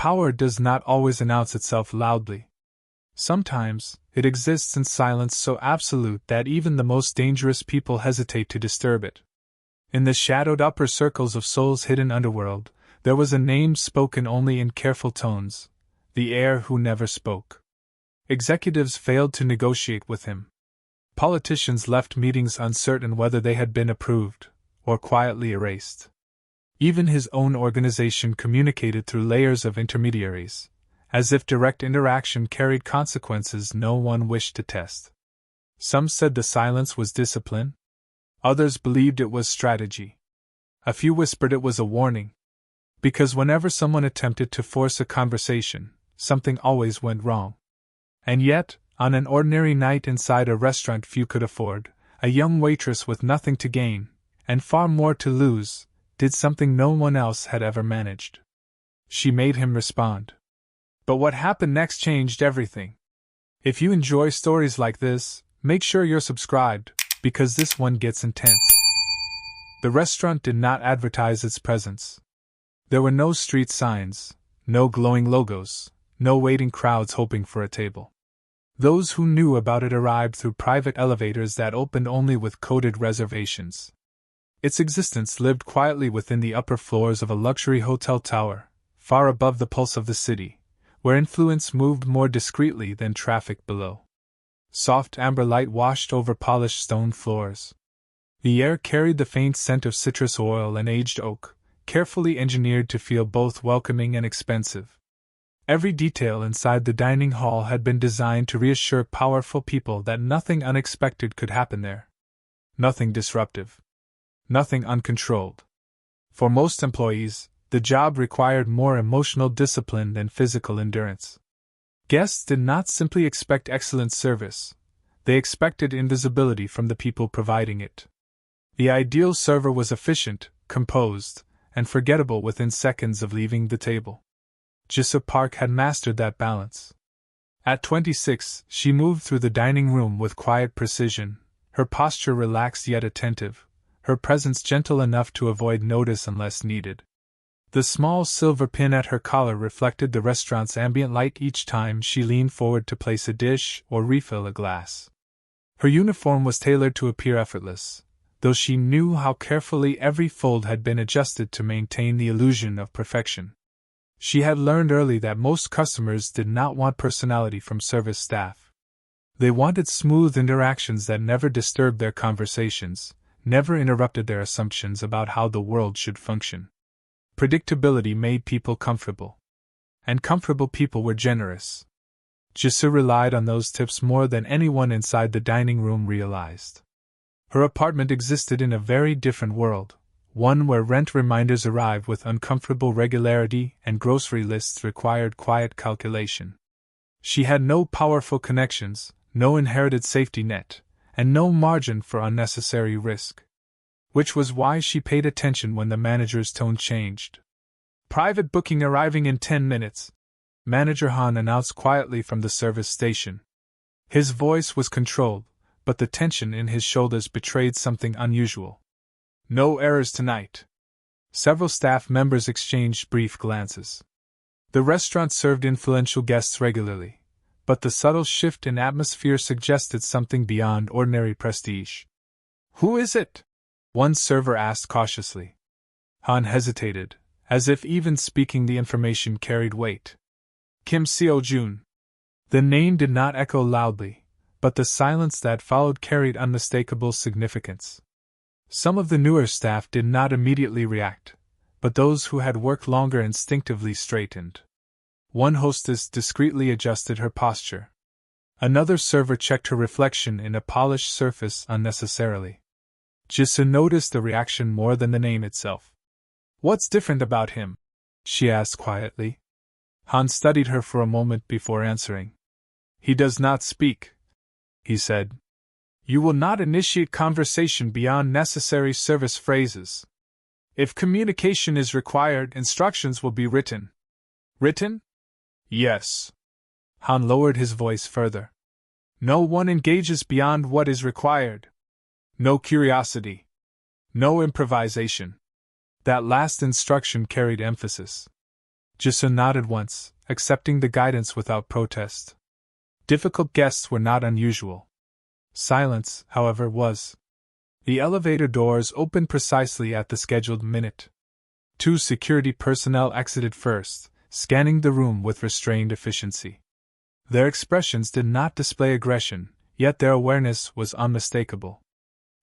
power does not always announce itself loudly. Sometimes, it exists in silence so absolute that even the most dangerous people hesitate to disturb it. In the shadowed upper circles of Seoul's hidden underworld, there was a name spoken only in careful tones: the heir who never spoke. Executives failed to negotiate with him. Politicians left meetings uncertain whether they had been approved, or quietly erased. Even his own organization communicated through layers of intermediaries, as if direct interaction carried consequences no one wished to test. Some said the silence was discipline. Others believed it was strategy. A few whispered it was a warning. Because whenever someone attempted to force a conversation, something always went wrong. And yet, on an ordinary night inside a restaurant few could afford, a young waitress with nothing to gain, and far more to lose, did something no one else had ever managed. She made him respond. But what happened next changed everything. If you enjoy stories like this, make sure you're subscribed, because this one gets intense. The restaurant did not advertise its presence. There were no street signs, no glowing logos, no waiting crowds hoping for a table. Those who knew about it arrived through private elevators that opened only with coded reservations. Its existence lived quietly within the upper floors of a luxury hotel tower, far above the pulse of the city, where influence moved more discreetly than traffic below. Soft amber light washed over polished stone floors. The air carried the faint scent of citrus oil and aged oak, carefully engineered to feel both welcoming and expensive. Every detail inside the dining hall had been designed to reassure powerful people that nothing unexpected could happen there. Nothing disruptive. Nothing uncontrolled. For most employees, the job required more emotional discipline than physical endurance. Guests did not simply expect excellent service, they expected invisibility from the people providing it. The ideal server was efficient, composed, and forgettable within seconds of leaving the table. Jisoo Park had mastered that balance. At 26, she moved through the dining room with quiet precision, her posture relaxed yet attentive, her presence gentle enough to avoid notice unless needed. The small silver pin at her collar reflected the restaurant's ambient light each time she leaned forward to place a dish or refill a glass. Her uniform was tailored to appear effortless, though she knew how carefully every fold had been adjusted to maintain the illusion of perfection. She had learned early that most customers did not want personality from service staff. They wanted smooth interactions that never disturbed their conversations, never interrupted their assumptions about how the world should function. Predictability made people comfortable. And comfortable people were generous. Jisoo relied on those tips more than anyone inside the dining room realized. Her apartment existed in a very different world, one where rent reminders arrived with uncomfortable regularity and grocery lists required quiet calculation. She had no powerful connections, no inherited safety net, and no margin for unnecessary risk. Which was why she paid attention when the manager's tone changed. "Private booking arriving in 10 minutes," Manager Han announced quietly from the service station. His voice was controlled, but the tension in his shoulders betrayed something unusual. "No errors tonight." Several staff members exchanged brief glances. The restaurant served influential guests regularly, but the subtle shift in atmosphere suggested something beyond ordinary prestige. "Who is it?" one server asked cautiously. Han hesitated, as if even speaking the information carried weight. "Kim Seo-jun." The name did not echo loudly, but the silence that followed carried unmistakable significance. Some of the newer staff did not immediately react, but those who had worked longer instinctively straightened. One hostess discreetly adjusted her posture. Another server checked her reflection in a polished surface unnecessarily. Jisoo noticed the reaction more than the name itself. "What's different about him?" she asked quietly. Han studied her for a moment before answering. "He does not speak," he said. "You will not initiate conversation beyond necessary service phrases. If communication is required, instructions will be written." "Written?" "Yes." Han lowered his voice further. "No one engages beyond what is required. No curiosity. No improvisation." That last instruction carried emphasis. Jisoo nodded once, accepting the guidance without protest. Difficult guests were not unusual. Silence, however, was. The elevator doors opened precisely at the scheduled minute. 2 security personnel exited first, scanning the room with restrained efficiency. Their expressions did not display aggression, yet their awareness was unmistakable.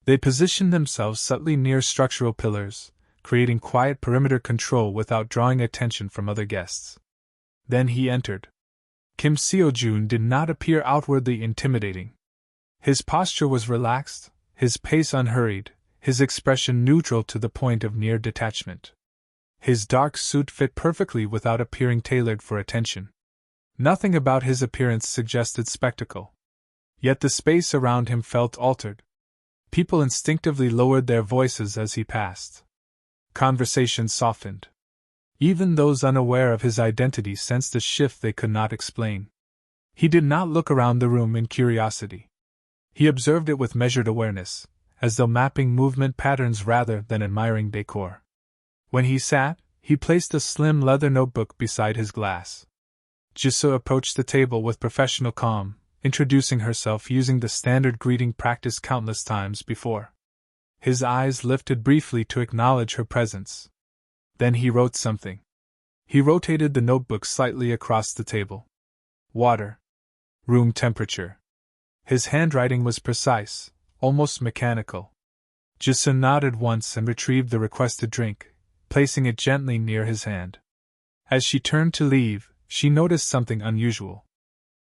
They positioned themselves subtly near structural pillars, creating quiet perimeter control without drawing attention from other guests. Then he entered. Kim Seo-joon did not appear outwardly intimidating. His posture was relaxed, his pace unhurried, his expression neutral to the point of near detachment. His dark suit fit perfectly without appearing tailored for attention. Nothing about his appearance suggested spectacle. Yet the space around him felt altered. People instinctively lowered their voices as he passed. Conversation softened. Even those unaware of his identity sensed a shift they could not explain. He did not look around the room in curiosity. He observed it with measured awareness, as though mapping movement patterns rather than admiring decor. When he sat, he placed a slim leather notebook beside his glass. Jisoo approached the table with professional calm, introducing herself using the standard greeting practiced countless times before. His eyes lifted briefly to acknowledge her presence. Then he wrote something. He rotated the notebook slightly across the table. Water. Room temperature. His handwriting was precise, almost mechanical. Jisoo nodded once and retrieved the requested drink, placing it gently near his hand. As she turned to leave, she noticed something unusual.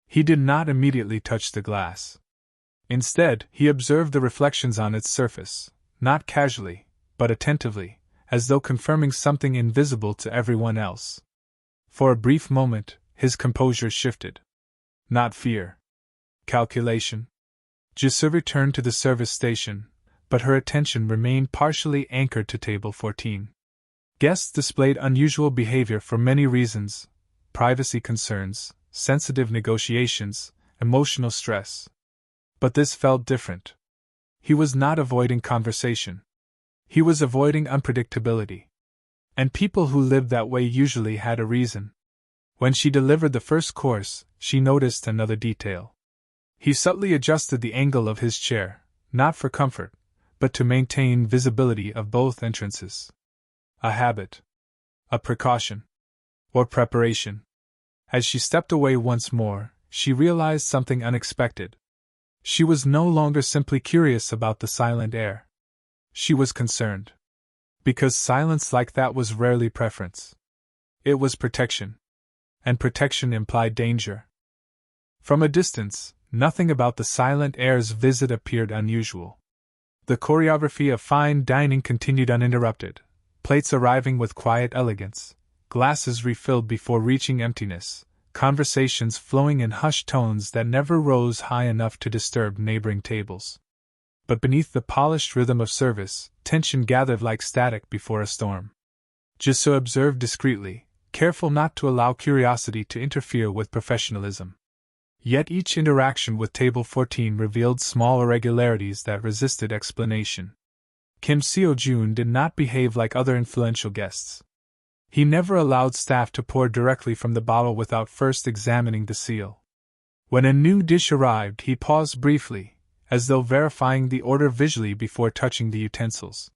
He did not immediately touch the glass. Instead, he observed the reflections on its surface, not casually, but attentively, as though confirming something invisible to everyone else. For a brief moment, his composure shifted. Not fear. Calculation. Jisoo returned to the service station, but her attention remained partially anchored to table 14. Guests displayed unusual behavior for many reasons: privacy concerns, sensitive negotiations, emotional stress. But this felt different. He was not avoiding conversation. He was avoiding unpredictability. And people who lived that way usually had a reason. When she delivered the first course, she noticed another detail. He subtly adjusted the angle of his chair, not for comfort, but to maintain visibility of both entrances. A habit. A precaution. Or preparation. As she stepped away once more, she realized something unexpected. She was no longer simply curious about the silent air. She was concerned. Because silence like that was rarely preference. It was protection. And protection implied danger. From a distance, nothing about the silent air's visit appeared unusual. The choreography of fine dining continued uninterrupted, plates arriving with quiet elegance, glasses refilled before reaching emptiness, conversations flowing in hushed tones that never rose high enough to disturb neighboring tables. But beneath the polished rhythm of service, tension gathered like static before a storm. Jisoo observed discreetly, careful not to allow curiosity to interfere with professionalism. Yet each interaction with Table 14 revealed small irregularities that resisted explanation. Kim Seo-joon did not behave like other influential guests. He never allowed staff to pour directly from the bottle without first examining the seal. When a new dish arrived, he paused briefly, as though verifying the order visually before touching the utensils.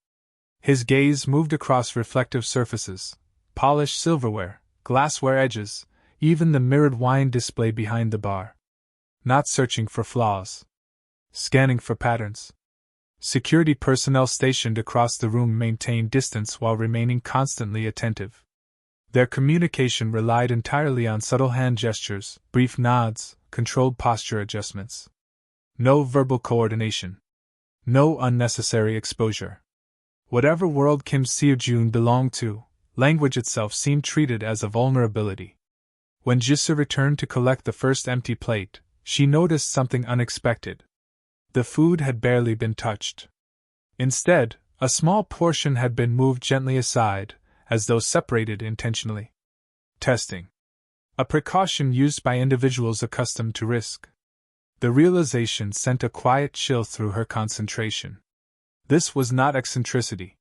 His gaze moved across reflective surfaces, polished silverware, glassware edges, even the mirrored wine display behind the bar. Not searching for flaws. Scanning for patterns. Security personnel stationed across the room maintained distance while remaining constantly attentive. Their communication relied entirely on subtle hand gestures, brief nods, controlled posture adjustments. No verbal coordination. No unnecessary exposure. Whatever world Kim Seo-joon belonged to, language itself seemed treated as a vulnerability. When Jisoo returned to collect the first empty plate, she noticed something unexpected. The food had barely been touched. Instead, a small portion had been moved gently aside, as though separated intentionally. Testing. A precaution used by individuals accustomed to risk. The realization sent a quiet chill through her concentration. This was not eccentricity.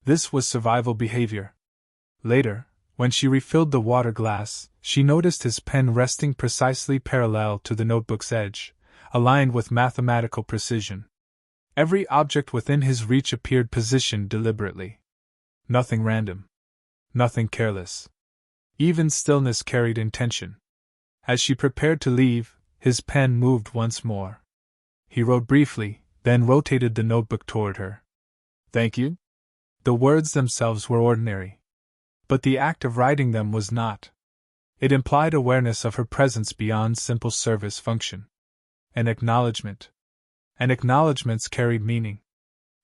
This was survival behavior. Later, When she refilled the water glass, she noticed his pen resting precisely parallel to the notebook's edge, aligned with mathematical precision. Every object within his reach appeared positioned deliberately. Nothing random. Nothing careless. Even stillness carried intention. As she prepared to leave, his pen moved once more. He wrote briefly, then rotated the notebook toward her. "Thank you?" The words themselves were ordinary. But the act of writing them was not. It implied awareness of her presence beyond simple service function. An acknowledgement. And acknowledgements carried meaning.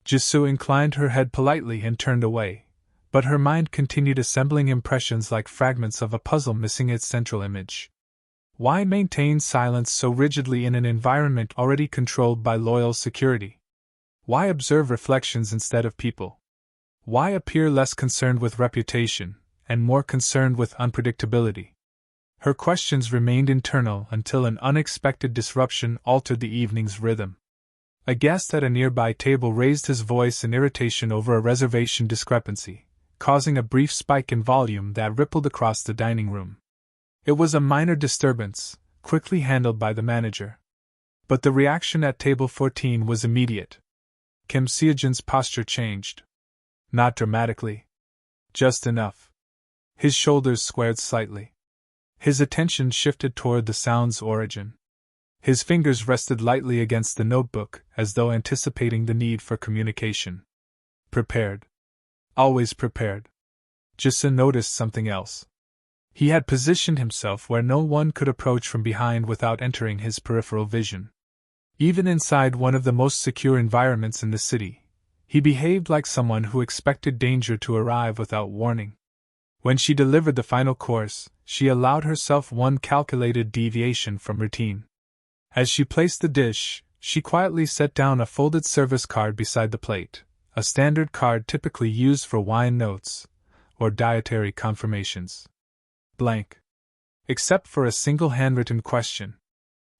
Jisoo inclined her head politely and turned away, but her mind continued assembling impressions like fragments of a puzzle missing its central image. Why maintain silence so rigidly in an environment already controlled by loyal security? Why observe reflections instead of people? Why appear less concerned with reputation, and more concerned with unpredictability? Her questions remained internal until an unexpected disruption altered the evening's rhythm. A guest at a nearby table raised his voice in irritation over a reservation discrepancy, causing a brief spike in volume that rippled across the dining room. It was a minor disturbance, quickly handled by the manager. But the reaction at table 14 was immediate. Kim Seojin's posture changed. Not dramatically. Just enough. His shoulders squared slightly. His attention shifted toward the sound's origin. His fingers rested lightly against the notebook, as though anticipating the need for communication. Prepared. Always prepared. Jisoo noticed something else. He had positioned himself where no one could approach from behind without entering his peripheral vision. Even inside one of the most secure environments in the city, he behaved like someone who expected danger to arrive without warning. When she delivered the final course, she allowed herself one calculated deviation from routine. As she placed the dish, she quietly set down a folded service card beside the plate, a standard card typically used for wine notes or dietary confirmations. Blank. Except for a single handwritten question.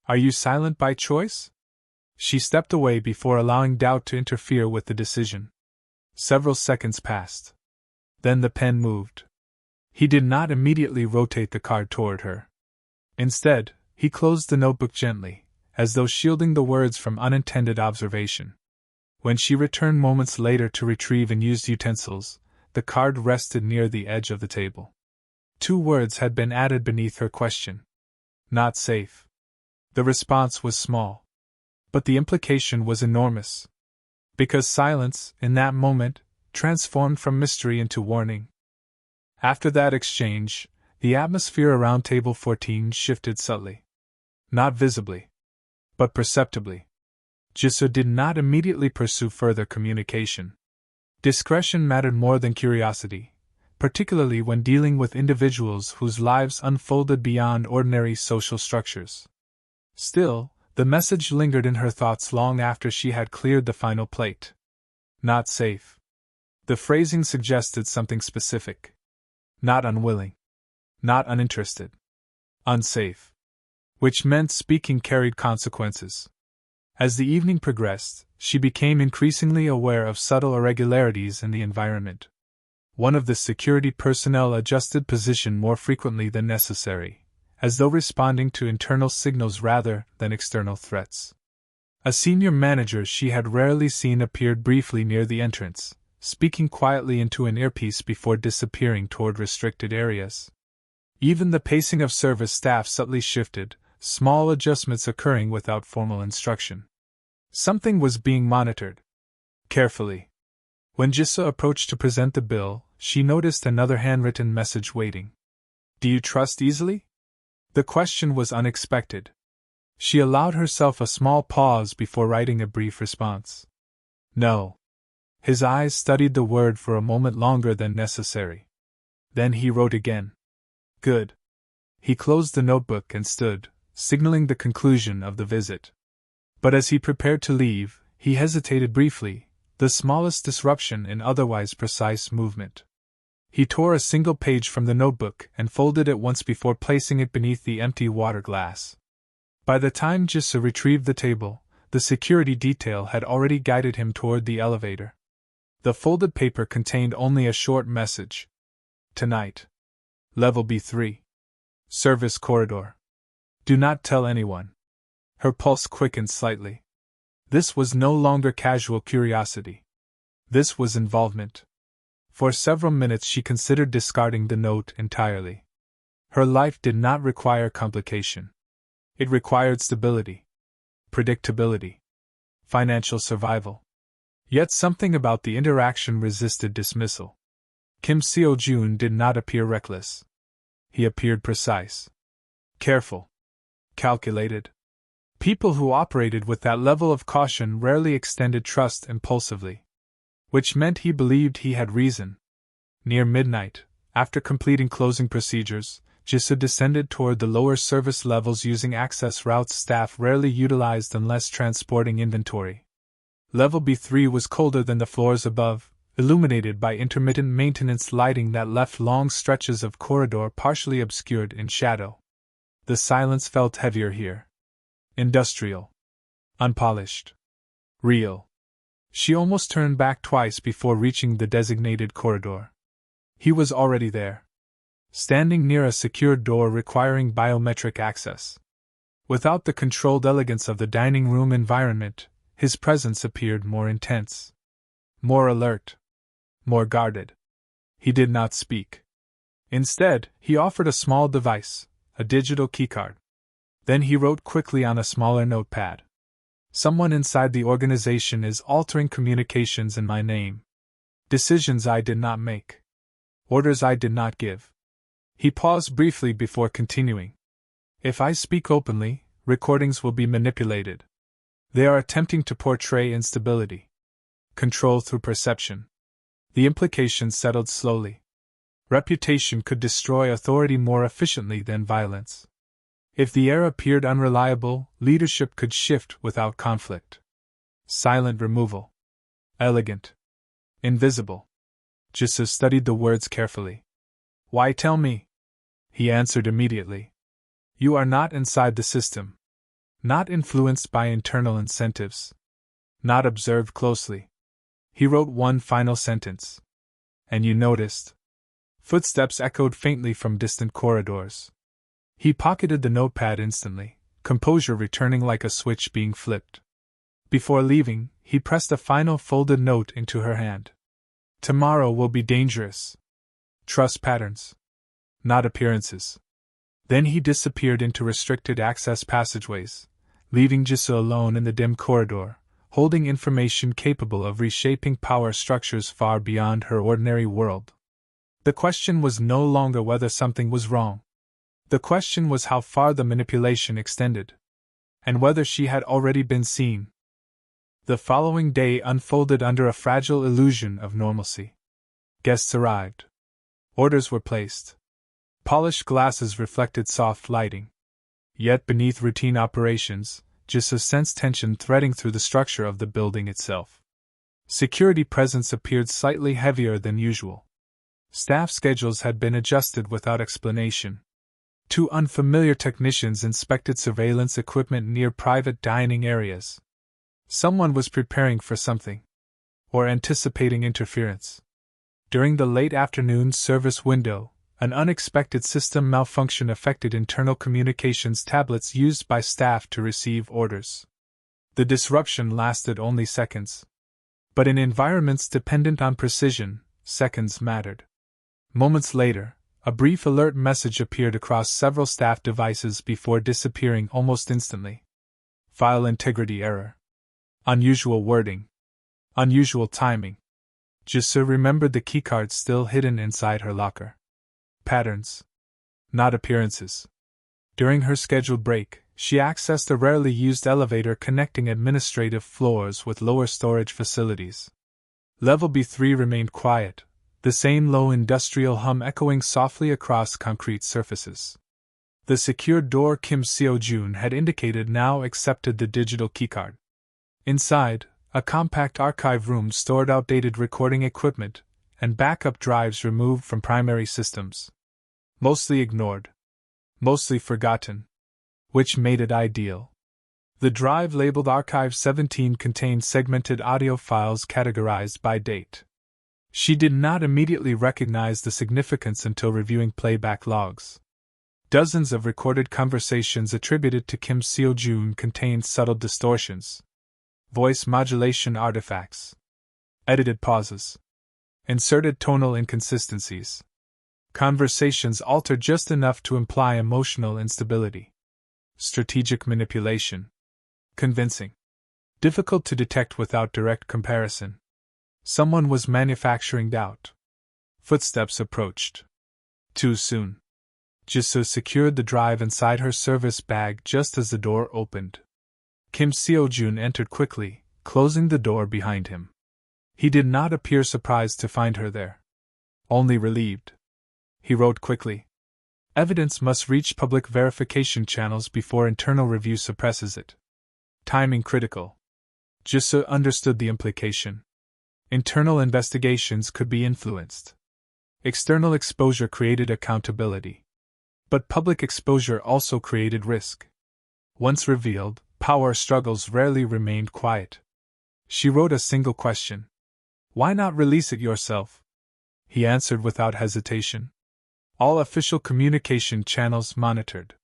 "Are you silent by choice?" She stepped away before allowing doubt to interfere with the decision. Several seconds passed. Then the pen moved. He did not immediately rotate the card toward her. Instead, he closed the notebook gently, as though shielding the words from unintended observation. When she returned moments later to retrieve unused utensils, the card rested near the edge of the table. 2 words had been added beneath her question. Not safe. The response was small. But the implication was enormous. Because silence, in that moment, transformed from mystery into warning. After that exchange, the atmosphere around table 14 shifted subtly. Not visibly, but perceptibly. Jisoo did not immediately pursue further communication. Discretion mattered more than curiosity, particularly when dealing with individuals whose lives unfolded beyond ordinary social structures. Still, the message lingered in her thoughts long after she had cleared the final plate. Not safe. The phrasing suggested something specific. Not unwilling. Not uninterested. Unsafe. Which meant speaking carried consequences. As the evening progressed, she became increasingly aware of subtle irregularities in the environment. One of the security personnel adjusted position more frequently than necessary, as though responding to internal signals rather than external threats. A senior manager she had rarely seen appeared briefly near the entrance, speaking quietly into an earpiece before disappearing toward restricted areas. Even the pacing of service staff subtly shifted, small adjustments occurring without formal instruction. Something was being monitored. Carefully. When Jisoo approached to present the bill, she noticed another handwritten message waiting. Do you trust easily? The question was unexpected. She allowed herself a small pause before writing a brief response. No. His eyes studied the word for a moment longer than necessary. Then he wrote again. Good. He closed the notebook and stood, signaling the conclusion of the visit. But as he prepared to leave, he hesitated briefly, the smallest disruption in otherwise precise movement. He tore a single page from the notebook and folded it once before placing it beneath the empty water glass. By the time Jisoo retrieved the table, the security detail had already guided him toward the elevator. The folded paper contained only a short message. Tonight. Level B3. Service corridor. Do not tell anyone. Her pulse quickened slightly. This was no longer casual curiosity. This was involvement. For several minutes she considered discarding the note entirely. Her life did not require complication. It required stability, predictability, financial survival. Yet something about the interaction resisted dismissal. Kim Seo-jun did not appear reckless. He appeared precise, careful, calculated. People who operated with that level of caution rarely extended trust impulsively. Which meant he believed he had reason. Near midnight, after completing closing procedures, Jisoo descended toward the lower service levels using access routes staff rarely utilized unless transporting inventory. Level B3 was colder than the floors above, illuminated by intermittent maintenance lighting that left long stretches of corridor partially obscured in shadow. The silence felt heavier here. Industrial. Unpolished. Real. She almost turned back twice before reaching the designated corridor. He was already there, standing near a secured door requiring biometric access. Without the controlled elegance of the dining room environment, his presence appeared more intense, more alert, more guarded. He did not speak. Instead, he offered a small device, a digital keycard. Then he wrote quickly on a smaller notepad. Someone inside the organization is altering communications in my name. Decisions I did not make. Orders I did not give. He paused briefly before continuing. If I speak openly, recordings will be manipulated. They are attempting to portray instability. Control through perception. The implications settled slowly. Reputation could destroy authority more efficiently than violence. If the air appeared unreliable, leadership could shift without conflict. Silent removal. Elegant. Invisible. Jisoo studied the words carefully. Why tell me? He answered immediately. You are not inside the system. Not influenced by internal incentives. Not observed closely. He wrote one final sentence. And you noticed? Footsteps echoed faintly from distant corridors. He pocketed the notepad instantly, composure returning like a switch being flipped. Before leaving, he pressed a final folded note into her hand. Tomorrow will be dangerous. Trust patterns. Not appearances. Then he disappeared into restricted access passageways, leaving Jisoo alone in the dim corridor, holding information capable of reshaping power structures far beyond her ordinary world. The question was no longer whether something was wrong. The question was how far the manipulation extended, and whether she had already been seen. The following day unfolded under a fragile illusion of normalcy. Guests arrived. Orders were placed. Polished glasses reflected soft lighting. Yet beneath routine operations, Jisoo sensed tension threading through the structure of the building itself. Security presence appeared slightly heavier than usual. Staff schedules had been adjusted without explanation. 2 unfamiliar technicians inspected surveillance equipment near private dining areas. Someone was preparing for something, or anticipating interference. During the late afternoon service window, an unexpected system malfunction affected internal communications tablets used by staff to receive orders. The disruption lasted only seconds. But in environments dependent on precision, seconds mattered. Moments later, a brief alert message appeared across several staff devices before disappearing almost instantly. File integrity error. Unusual wording. Unusual timing. Jisoo remembered the keycard still hidden inside her locker. Patterns. Not appearances. During her scheduled break, she accessed a rarely used elevator connecting administrative floors with lower storage facilities. Level B3 remained quiet, the same low industrial hum echoing softly across concrete surfaces. The secured door Kim Seo-jun had indicated now accepted the digital keycard. Inside, a compact archive room stored outdated recording equipment and backup drives removed from primary systems. Mostly ignored. Mostly forgotten. Which made it ideal. The drive labeled Archive 17 contained segmented audio files categorized by date. She did not immediately recognize the significance until reviewing playback logs. Dozens of recorded conversations attributed to Kim Seo-jun contained subtle distortions, voice modulation artifacts, edited pauses, inserted tonal inconsistencies. Conversations altered just enough to imply emotional instability. Strategic manipulation. Convincing. Difficult to detect without direct comparison. Someone was manufacturing doubt. Footsteps approached. Too soon. Jisoo secured the drive inside her service bag just as the door opened. Kim Seo-jun entered quickly, closing the door behind him. He did not appear surprised to find her there. Only relieved. He wrote quickly. Evidence must reach public verification channels before internal review suppresses it. Timing critical. Jisoo understood the implication. Internal investigations could be influenced. External exposure created accountability. But public exposure also created risk. Once revealed, power struggles rarely remained quiet. She wrote a single question. Why not release it yourself? He answered without hesitation. All official communication channels monitored.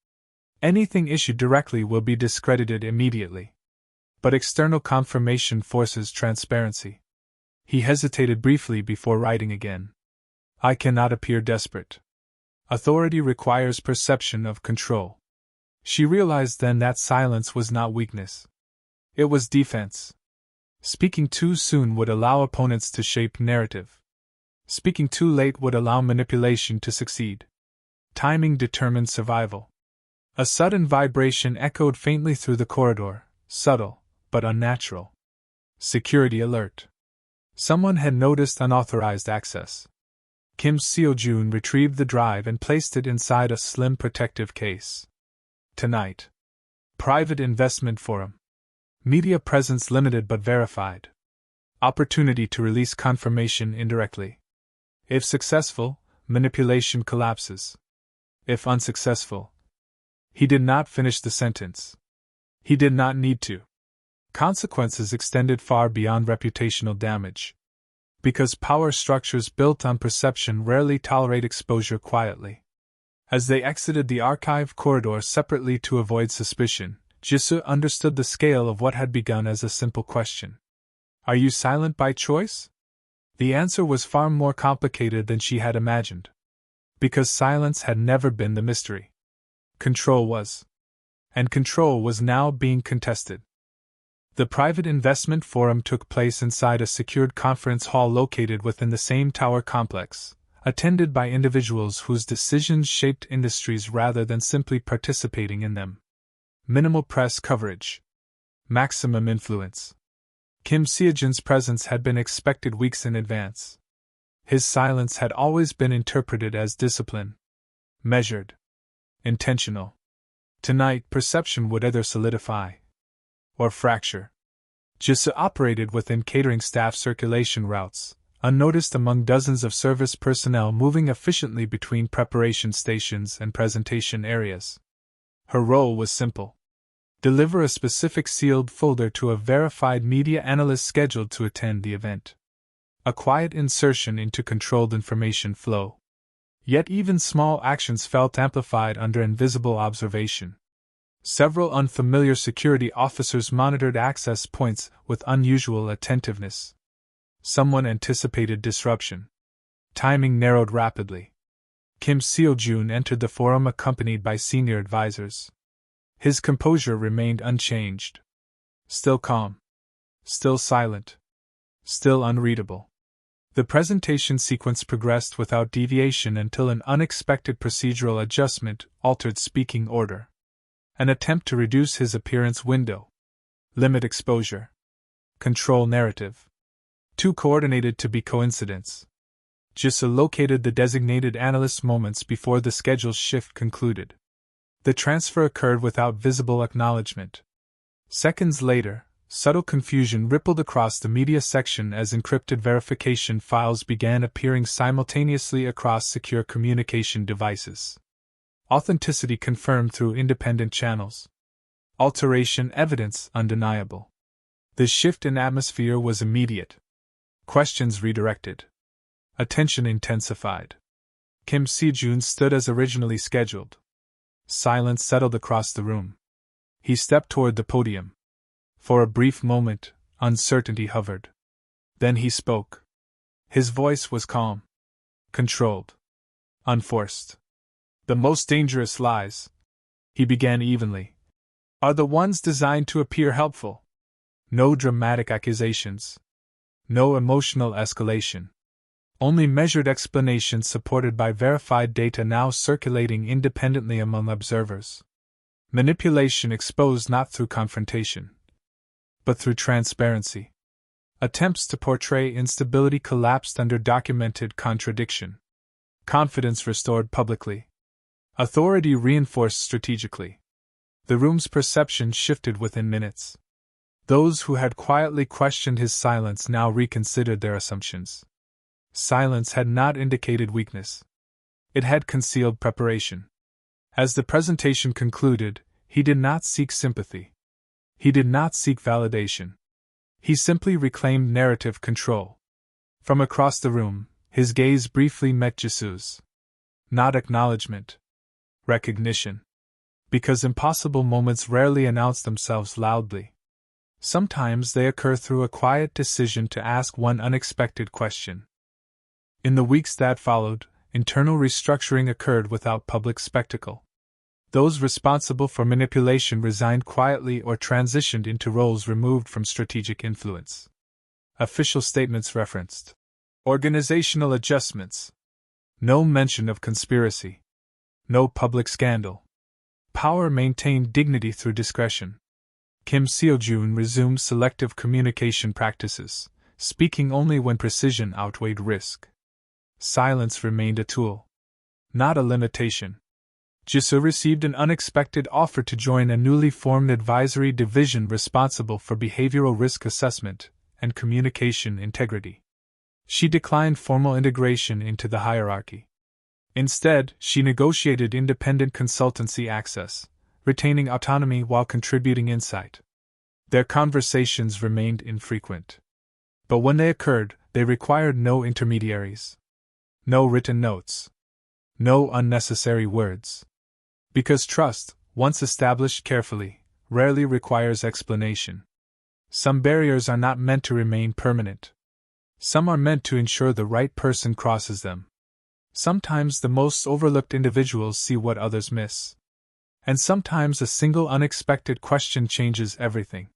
Anything issued directly will be discredited immediately. But external confirmation forces transparency. He hesitated briefly before writing again. I cannot appear desperate. Authority requires perception of control. She realized then that silence was not weakness. It was defense. Speaking too soon would allow opponents to shape narrative. Speaking too late would allow manipulation to succeed. Timing determined survival. A sudden vibration echoed faintly through the corridor, subtle, but unnatural. Security alert. Someone had noticed unauthorized access. Kim Seo-jun retrieved the drive and placed it inside a slim protective case. Tonight. Private investment forum. Media presence limited but verified. Opportunity to release confirmation indirectly. If successful, manipulation collapses. If unsuccessful. He did not finish the sentence. He did not need to. Consequences extended far beyond reputational damage. Because power structures built on perception rarely tolerate exposure quietly. As they exited the archive corridor separately to avoid suspicion, Jisoo understood the scale of what had begun as a simple question. Are you silent by choice? The answer was far more complicated than she had imagined. Because silence had never been the mystery. Control was. And control was now being contested. The private investment forum took place inside a secured conference hall located within the same tower complex, attended by individuals whose decisions shaped industries rather than simply participating in them. Minimal press coverage. Maximum influence. Kim Seo-jun's presence had been expected weeks in advance. His silence had always been interpreted as discipline. Measured. Intentional. Tonight, perception would either solidify or fracture. Jisoo operated within catering staff circulation routes, unnoticed among dozens of service personnel moving efficiently between preparation stations and presentation areas. Her role was simple. Deliver a specific sealed folder to a verified media analyst scheduled to attend the event. A quiet insertion into controlled information flow. Yet even small actions felt amplified under invisible observation. Several unfamiliar security officers monitored access points with unusual attentiveness. Someone anticipated disruption. Timing narrowed rapidly. Kim Seo-jun entered the forum accompanied by senior advisors. His composure remained unchanged. Still calm. Still silent. Still unreadable. The presentation sequence progressed without deviation until an unexpected procedural adjustment altered speaking order. An attempt to reduce his appearance window. Limit exposure. Control narrative. Too coordinated to be coincidence. Jisoo located the designated analyst moments before the schedule shift concluded. The transfer occurred without visible acknowledgement. Seconds later, subtle confusion rippled across the media section as encrypted verification files began appearing simultaneously across secure communication devices. Authenticity confirmed through independent channels. Alteration evidence undeniable. The shift in atmosphere was immediate. Questions redirected. Attention intensified. Kim Si-jun stood as originally scheduled. Silence settled across the room. He stepped toward the podium. For a brief moment, uncertainty hovered. Then he spoke. His voice was calm, controlled, unforced. The most dangerous lies, he began evenly, are the ones designed to appear helpful. No dramatic accusations. No emotional escalation. Only measured explanations supported by verified data now circulating independently among observers. Manipulation exposed not through confrontation, but through transparency. Attempts to portray instability collapsed under documented contradiction. Confidence restored publicly. Authority reinforced strategically. The room's perception shifted within minutes. Those who had quietly questioned his silence now reconsidered their assumptions. Silence had not indicated weakness. It had concealed preparation. As the presentation concluded, he did not seek sympathy. He did not seek validation. He simply reclaimed narrative control. From across the room, his gaze briefly met Jisoo's. Not acknowledgement. Recognition. Because impossible moments rarely announce themselves loudly. Sometimes they occur through a quiet decision to ask one unexpected question. In the weeks that followed, internal restructuring occurred without public spectacle. Those responsible for manipulation resigned quietly or transitioned into roles removed from strategic influence. Official statements referenced organizational adjustments. No mention of conspiracy. No public scandal. Power maintained dignity through discretion. Kim Seo-jun resumed selective communication practices, speaking only when precision outweighed risk. Silence remained a tool, not a limitation. Jisoo received an unexpected offer to join a newly formed advisory division responsible for behavioral risk assessment and communication integrity. She declined formal integration into the hierarchy. Instead, she negotiated independent consultancy access, retaining autonomy while contributing insight. Their conversations remained infrequent. But when they occurred, they required no intermediaries. No written notes. No unnecessary words. Because trust, once established carefully, rarely requires explanation. Some barriers are not meant to remain permanent. Some are meant to ensure the right person crosses them. Sometimes the most overlooked individuals see what others miss. And sometimes a single unexpected question changes everything.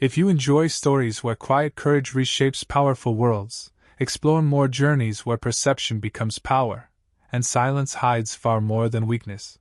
If you enjoy stories where quiet courage reshapes powerful worlds, explore more journeys where perception becomes power, and silence hides far more than weakness.